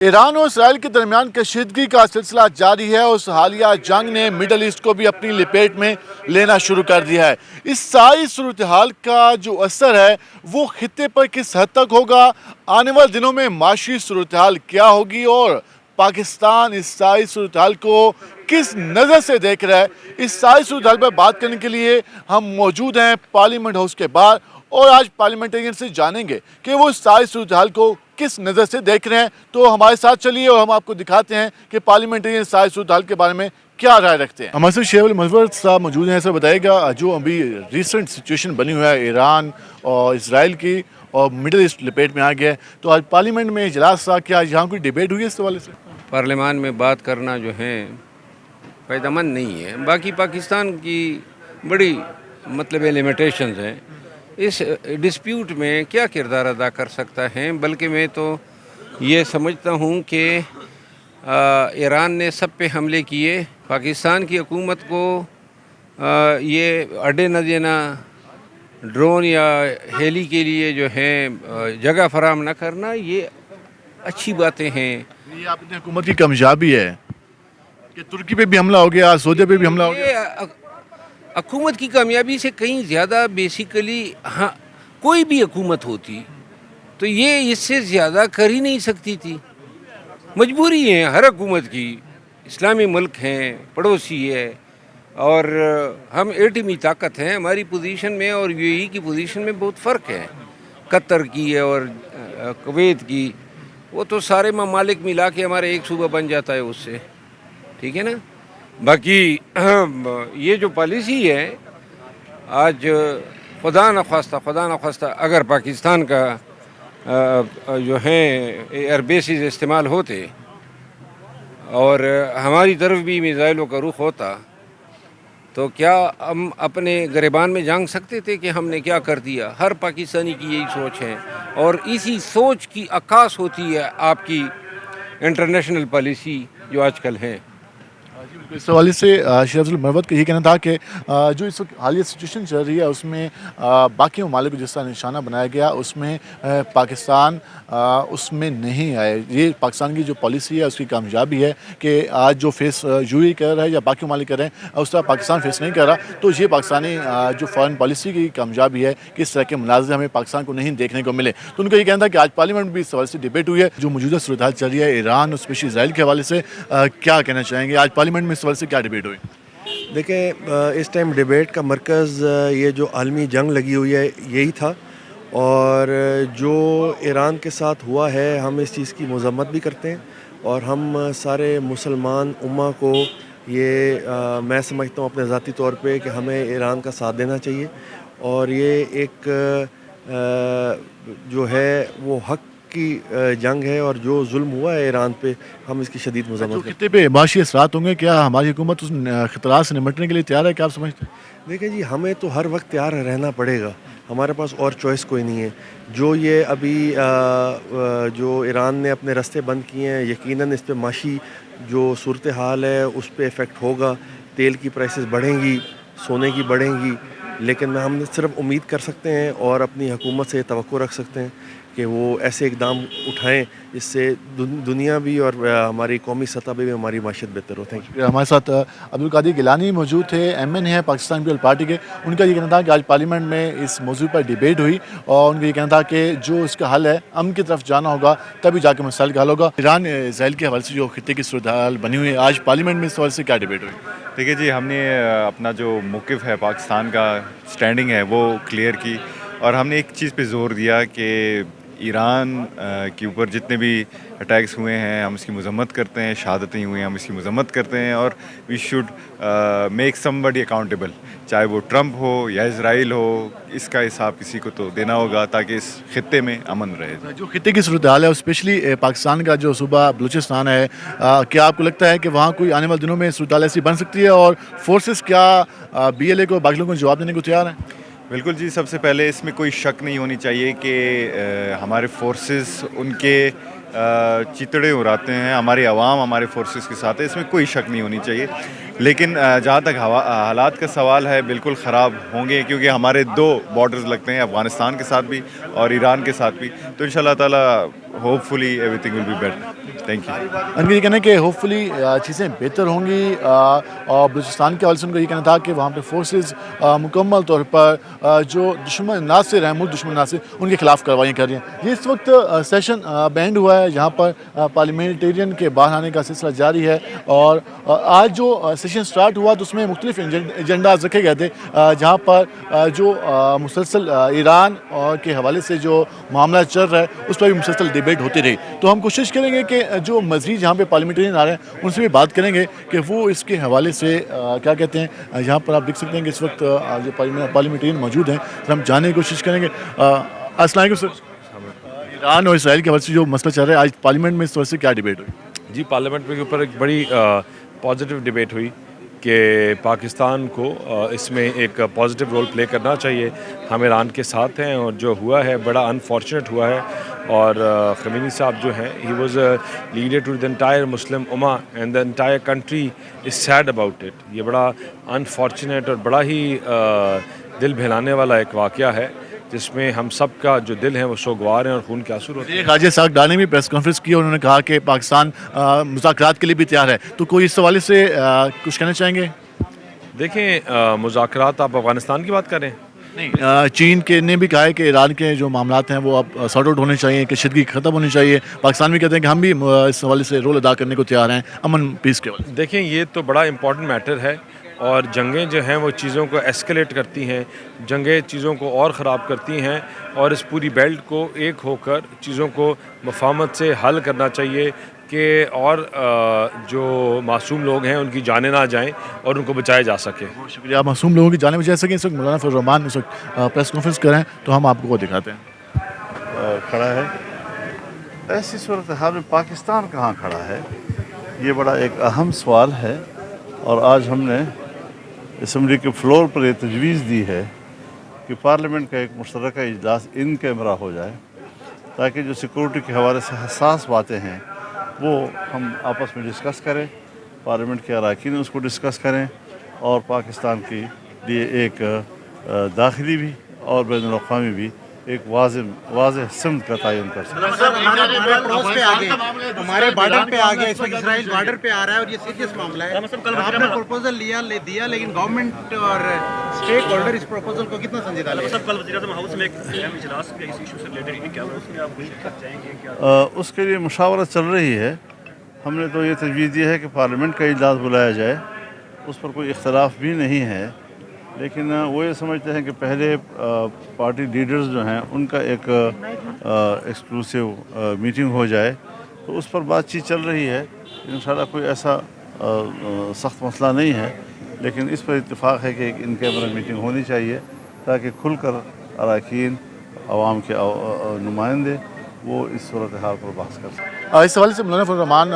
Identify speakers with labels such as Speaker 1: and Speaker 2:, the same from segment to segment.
Speaker 1: ایران اور اسرائیل کے درمیان کشیدگی کا سلسلہ جاری ہے۔ اس حالیہ جنگ نے مڈل ایسٹ کو بھی اپنی لپیٹ میں لینا شروع کر دیا ہے۔ اس ساری صورتحال کا جو اثر ہے وہ خطے پر کس حد تک ہوگا، آنے والے دنوں میں معاشی صورتحال کیا ہوگی اور پاکستان اس ساری صورتحال کو کس نظر سے دیکھ رہا ہے، اس ساری صورتحال پر بات کرنے کے لیے ہم موجود ہیں پارلیمنٹ ہاؤس کے باہر، اور آج پارلیمنٹرین سے جانیں گے کہ وہ اس ساری صورتحال کو کس نظر سے دیکھ رہے ہیں۔ تو ہمارے ساتھ چلیے اور ہم آپ کو دکھاتے ہیں کہ پارلیمنٹرین ساری صورتحال کے بارے میں کیا رائے رکھتے ہیں۔ ہمارے ساتھ شیخ المنور صاحب موجود ہیں۔ سر بتائے گا، جو ابھی ریسنٹ سچویشن بنی ہوا ہے ایران اور اسرائیل کی اور مڈل ایسٹ لپیٹ میں آ گیا ہے، تو آج پارلیمنٹ میں اجلاس تھا، کیا یہاں کوئی ڈیبیٹ ہوئی ہے اس حوالے سے؟
Speaker 2: پارلیمان میں بات کرنا جو ہے فائدہ مند نہیں ہے۔ باقی پاکستان کی بڑی لمیٹیشنز ہیں۔ اس ڈسپیوٹ میں کیا کردار ادا کر سکتا ہے، بلکہ میں تو یہ سمجھتا ہوں کہ ایران نے سب پہ حملے کیے، پاکستان کی حکومت کو یہ اڈے نہ دینا، ڈرون یا ہیلی کے لیے جو ہے جگہ فراہم نہ کرنا، یہ اچھی باتیں ہیں۔
Speaker 1: یہ آپ نے حکومت کی کامیابی ہے کہ ترکی پہ بھی حملہ ہو گیا، سعودیہ پہ بھی حملہ ہو گیا۔
Speaker 2: یہ حکومت کی کامیابی سے کہیں زیادہ بیسیکلی کوئی بھی حکومت ہوتی تو یہ اس سے زیادہ کر ہی نہیں سکتی تھی۔ مجبوری ہے ہر حکومت کی، اسلامی ملک ہیں، پڑوسی ہے، اور ہم ایٹمی طاقت ہیں۔ ہماری پوزیشن میں اور یو اے ای کی پوزیشن میں بہت فرق ہے، قطر کی ہے اور کویت کی۔ وہ تو سارے ممالک ملا کے ہمارے ایک صوبہ بن جاتا ہے اس سے، ٹھیک ہے نا۔ باقی یہ جو پالیسی ہے، آج خدا نخواستہ اگر پاکستان کا جو ہے ایئر بیسز استعمال ہوتے اور ہماری طرف بھی میزائلوں کا رخ ہوتا، تو کیا ہم اپنے گریبان میں جھانک سکتے تھے کہ ہم نے کیا کر دیا؟ ہر پاکستانی کی یہی سوچ ہے، اور اسی سوچ کی عکاس ہوتی ہے آپ کی انٹرنیشنل پالیسی جو آج کل ہے۔
Speaker 1: اس حوالے سے شیخ المروت کا یہ کہنا تھا کہ جو اس وقت حالیہ سچویشن چل رہی ہے اس میں باقی ممالک کو جس طرح نشانہ بنایا گیا، اس میں پاکستان اس میں نہیں آئے۔ یہ پاکستان کی جو پالیسی ہے اس کی کامیابی ہے کہ آج جو فیس یو اے ای کر رہا ہے یا باقی ممالک کر رہے ہیں، اس طرح پاکستان فیس نہیں کر رہا۔ تو یہ پاکستانی جو فارن پالیسی کی کامیابی ہے کہ اس طرح کے مناظر ہمیں پاکستان کو نہیں دیکھنے کو ملے۔ تو ان کا یہ کہنا تھا کہ آج پارلیمنٹ میں بھی اس حوالے سے ڈیبیٹ ہوئی ہے۔ جو موجودہ صورتحال چل رہی ہے ایران اور اسپیشلی اسرائیل کے حوالے سے، کیا کہنا چاہیں گے؟ آج پارلیمنٹ میں اس حوالے سے کیا ڈیبیٹ ہوئی؟
Speaker 3: دیکھیں، اس ٹائم ڈیبیٹ کا مرکز یہ جو عالمی جنگ لگی ہوئی ہے یہی تھا، اور جو ایران کے ساتھ ہوا ہے ہم اس چیز کی مذمت بھی کرتے ہیں، اور ہم سارے مسلمان امہ کو یہ میں سمجھتا ہوں اپنے ذاتی طور پہ کہ ہمیں ایران کا ساتھ دینا چاہیے، اور یہ ایک جو ہے وہ حق کی جنگ ہے، اور جو ظلم ہوا ہے ایران پہ ہم اس کی شدید مذمت
Speaker 1: جو
Speaker 3: کرتے ہیں۔
Speaker 1: خطے پہ معاشی اثرات ہوں گے، کیا ہماری حکومت اس خطرات سے نمٹنے کے لیے تیار ہے؟ کیا آپ سمجھتے ہیں؟
Speaker 3: دیکھیں جی، ہمیں تو ہر وقت تیار رہنا پڑے گا، ہمارے پاس اور چوائس کوئی نہیں ہے۔ جو یہ ابھی جو ایران نے اپنے راستے بند کیے ہیں، یقیناً اس پہ معاشی جو صورتحال ہے اس پہ افیکٹ ہوگا، تیل کی پرائسز بڑھیں گی، سونے کی بڑھیں گی، لیکن ہم صرف امید کر سکتے ہیں اور اپنی حکومت سے توقع رکھ سکتے ہیں کہ وہ ایسے اقدام اٹھائیں جس سے دنیا بھی اور ہماری قومی سطح پہ بھی ہماری معیشت بہتر ہو۔ Thank you.
Speaker 1: ہمارے ساتھ عبدالقادر گیلانی موجود تھے، ایم این ہیں پاکستان پیپل پارٹی کے۔ ان کا یہ کہنا تھا کہ آج پارلیمنٹ میں اس موضوع پر ڈیبیٹ ہوئی، اور ان کا یہ کہنا تھا کہ جو اس کا حل ہے، امن کی طرف جانا ہوگا، تبھی جا کے مسائل کا حل ہوگا۔ ایران اسرائیل کے حوالے سے جو خطے کی صورتحال بنی ہوئی ہے، آج پارلیمنٹ میں اس حوالے سے کیا ڈیبیٹ ہوئی؟
Speaker 4: دیکھیے جی، ہم نے اپنا جو موقف ہے، پاکستان کا سٹینڈنگ ہے، وہ کلیئر کی، اور ہم نے ایک چیز پہ زور دیا کہ ایران کے اوپر جتنے بھی اٹیکس ہوئے ہیں ہم اس کی مذمت کرتے ہیں، شہادتیں ہوئی ہیں ہم اس کی مذمت کرتے ہیں، اور we should make somebody accountable, چاہے وہ ٹرمپ ہو یا اسرائیل ہو، اس کا حساب کسی کو تو دینا ہوگا تاکہ اس خطے میں امن رہے۔
Speaker 1: جو خطے کی صورتحال ہے، اسپیشلی پاکستان کا جو صوبہ بلوچستان ہے، کیا آپ کو لگتا ہے کہ وہاں کوئی آنے والے دنوں میں صورتحال ایسی بن سکتی ہے، اور فورسز کیا بی ایل اے کو، باقی لوگوں کو جواب دینے کو تیار ہیں؟
Speaker 4: بالکل جی، سب سے پہلے اس میں کوئی شک نہیں ہونی چاہیے کہ ہمارے فورسز ان کے چیتڑے اڑاتے ہیں، ہماری عوام ہمارے فورسز کے ساتھ ہے، اس میں کوئی شک نہیں ہونی چاہیے۔ لیکن جہاں تک حالات کا سوال ہے بالکل خراب ہوں گے، کیونکہ ہمارے 2 بارڈرز لگتے ہیں، افغانستان کے ساتھ بھی اور ایران کے ساتھ بھی. تو ان شاء اللہ تعالیٰ hopefully everything will be better. Thank you.
Speaker 1: ان کا یہ کہنا ہے کہ ہوپ فلی چیزیں بہتر ہوں گی، اور بلوچستان کے حوالے سے ان کا یہ کہنا تھا کہ وہاں پہ فورسز مکمل طور پر جو دشمن ناصر ہیں، ملک دشمن ناصر، ان کے خلاف کارروائیاں کر رہی ہیں. یہ اس وقت سیشن بینڈ ہوا ہے جہاں پر پارلیمنٹرین کے باہر آنے کا سلسلہ جاری ہے، اور آج جو سیشن سٹارٹ ہوا تو اس میں مختلف ایجنڈاز رکھے گئے تھے، جہاں پر جو مسلسل ایران کے حوالے سے جو معاملہ چل رہا ہے اس پر بھی مسلسل ڈیبیٹ ہوتی رہی. تو ہم کوشش کریں گے کہ جو مزید جہاں پہ پارلیمنٹرین آ رہے ہیں ان سے بھی بات کریں گے کہ وہ اس کے حوالے سے کیا کہتے ہیں. یہاں پر آپ دیکھ سکتے ہیں کہ اس وقت جو پارلیمنٹرین موجود ہیں، ہم جاننے کی کوشش کریں گے. السلام علیکم سر. ایران اور اسرائیل کے حوالے سے جو مسئلہ چل رہا ہے، آج پارلیمنٹ میں اس وجہ سے کیا ڈیبیٹ ہوئی؟
Speaker 5: جی، پارلیمنٹ کے اوپر ایک بڑی پازیٹیو ڈیبیٹ ہوئی کہ پاکستان کو اس میں ایک پازیٹیو رول پلے کرنا چاہیے. ہم ایران کے ساتھ ہیں، اور جو ہوا ہے بڑا انفارچونیٹ ہوا ہے. اور خمینی صاحب جو ہیں، he was a leader to the entire Muslim امہ and the entire country is said about it. یہ بڑا انفارچونیٹ اور بڑا ہی دل بہلانے والا ایک واقعہ ہے، جس میں ہم سب کا جو دل ہے وہ سوگوار ہیں اور خون کے آنسو ہوتے ہیں.
Speaker 1: خواجہ اسحاق ڈار نے بھی پریس کانفرنس کی اور انہوں نے کہا کہ پاکستان مذاکرات کے لیے بھی تیار ہے. تو کوئی اس حوالے سے کچھ کہنا چاہیں گے؟
Speaker 5: دیکھیں، مذاکرات آپ افغانستان کی بات کریں.
Speaker 1: نہیں، چین کے نے بھی کہا ہے کہ ایران کے جو معاملات ہیں وہ اب سارٹ آؤٹ ہونے چاہیے، کشیدگی ختم ہونی چاہیے. پاکستان بھی کہتے ہیں کہ ہم بھی اس حوالے سے رول ادا کرنے کو تیار ہیں امن پیس کے حوالے سے.
Speaker 5: دیکھیں، یہ تو بڑا امپورٹنٹ میٹر ہے، اور جنگیں جو ہیں وہ چیزوں کو ایسکیلیٹ کرتی ہیں، جنگیں چیزوں کو اور خراب کرتی ہیں، اور اس پوری بیلٹ کو ایک ہو کر چیزوں کو مفاہمت سے حل کرنا چاہیے کہ اور جو معصوم لوگ ہیں ان کی جانیں نہ جائیں اور ان کو بچایا جا سکے.
Speaker 1: بہت شکریہ. آپ معصوم لوگوں کی جانیں بچا سکیں. اس وقت مولانا فضل الرحمان اس وقت پریس کانفرنس کر رہے ہیں، تو ہم آپ کو وہ دکھاتے ہیں.
Speaker 6: کھڑا ہے. ایسی صورتحال میں پاکستان کہاں کھڑا ہے، یہ بڑا ایک اہم سوال ہے. اور آج ہم نے اسمبلی کے فلور پر یہ تجویز دی ہے کہ پارلیمنٹ کا ایک مشترکہ اجلاس ان کیمرہ ہو جائے، تاکہ جو سیکورٹی کے حوالے سے حساس باتیں ہیں وہ ہم آپس میں ڈسکس کریں، پارلیمنٹ کے اراکین اس کو ڈسکس کریں، اور پاکستان کے لیے ایک داخلی بھی اور بین الاقوامی بھی ایک واضح سمت کا تعین کر سکیں.
Speaker 7: ہمارے بارڈر پہ آ گیا، اس وقت اسرائیل بارڈر پہ آ رہا ہے، اور یہ سیریس معاملہ ہے. آپ نے پروپوزل دیا، لیکن گورنمنٹ اور اسٹیک ہولڈر اس پروپوزل کو کتنا سنجیدہ لے؟ کل وزیر اعظم ہاؤس میں ایک اہم اجلاس بھی اس ایشو سے ریلیٹڈ، کیا اس میں آپ شرکت چاہیں گے کیا؟
Speaker 6: اس کے لیے مشاورت چل رہی ہے. ہم نے تو یہ تجویز دی ہے کہ پارلیمنٹ کا اجلاس بلایا جائے، اس پر کوئی اختلاف بھی نہیں ہے. لیکن وہ یہ سمجھتے ہیں کہ پہلے پارٹی لیڈرز جو ہیں ان کا ایک ایکسکلوسیو میٹنگ ہو جائے. تو اس پر بات چیت چل رہی ہے. انشاءاللہ کوئی ایسا سخت مسئلہ نہیں ہے، لیکن اس پر اتفاق ہے کہ ایک ان کیمرہ میٹنگ ہونی چاہیے، تاکہ کھل کر اراکین، عوام کے نمائندے وہ اس صورتحال پر بحث کر سکیں.
Speaker 1: اس حوالے سے مولانا فضل الرحمان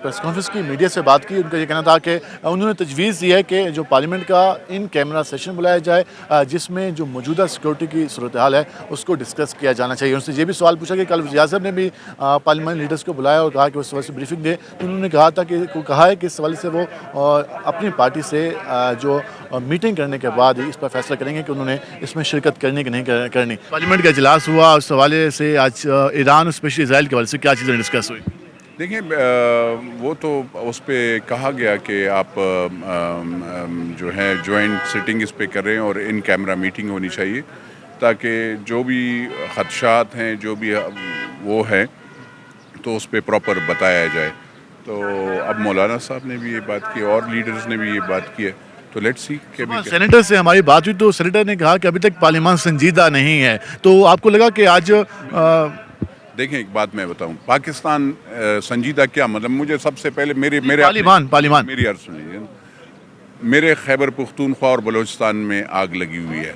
Speaker 1: پریس کانفرنس کی میڈیا سے بات کی. ان کا یہ کہنا تھا کہ انہوں نے تجویز دی ہے کہ جو پارلیمنٹ کا ان کیمرہ سیشن بلایا جائے، جس میں جو موجودہ سیکورٹی کی صورتحال ہے اس کو ڈسکس کیا جانا چاہیے. ان سے یہ بھی سوال پوچھا کہ کل وزیر اعظم نے بھی پارلیمنٹ لیڈرز کو بلایا اور کہا کہ اس حوالے سے بریفنگ دے. تو انہوں نے کہا ہے کہ اس حوالے سے وہ اپنی پارٹی سے جو میٹنگ کرنے کے بعد اس پر فیصلہ کریں گے کہ انہوں نے اس میں شرکت کرنی کہ نہیں کرنی. پارلیمنٹ کا اجلاس ہوا، اس حوالے سے آج ایران اور اسپیشلی اسرائیل کے حوالے سے کیا چیزیں ڈسکس ہوئی؟
Speaker 8: دیکھیں، وہ تو اس پہ کہا گیا کہ آپ جو ہے جوائنٹ سٹنگ اس پہ کریں اور ان کیمرہ میٹنگ ہونی چاہیے، تاکہ جو بھی خدشات ہیں، جو بھی وہ ہے، تو اس پہ پراپر بتایا جائے. تو اب مولانا صاحب نے بھی یہ بات کی اور لیڈرز نے بھی یہ بات کی ہے. تو لیٹس سی کہ
Speaker 1: سینیٹر سے ہماری بات ہوئی تو سینیٹر نے کہا کہ ابھی تک پارلیمان سنجیدہ نہیں ہے. تو آپ کو لگا کہ آج
Speaker 8: دیکھیں، ایک بات میں بتاؤں، پاکستان سنجیدہ کیا مطلب؟ مجھے سب سے پہلے میرے
Speaker 1: پارلیمان
Speaker 8: میری عرض سنیے. میرے خیبر پختونخوا اور بلوچستان میں آگ لگی ہوئی ہے.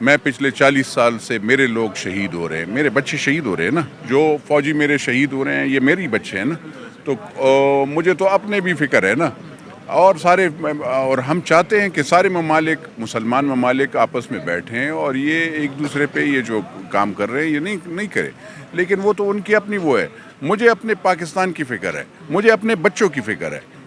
Speaker 8: میں پچھلے 40 سال سے میرے لوگ شہید ہو رہے ہیں، میرے بچے شہید ہو رہے ہیں نا. جو فوجی میرے شہید ہو رہے ہیں یہ میری بچے ہیں نا. تو مجھے تو اپنے بھی فکر ہے نا. اور ہم چاہتے ہیں کہ سارے ممالک، مسلمان ممالک آپس میں بیٹھیں اور یہ ایک دوسرے پہ یہ جو کام کر رہے ہیں یہ نہیں کرے. لیکن وہ تو ان کی اپنی وہ ہے. مجھے اپنے پاکستان کی فکر ہے، مجھے اپنے بچوں کی فکر ہے.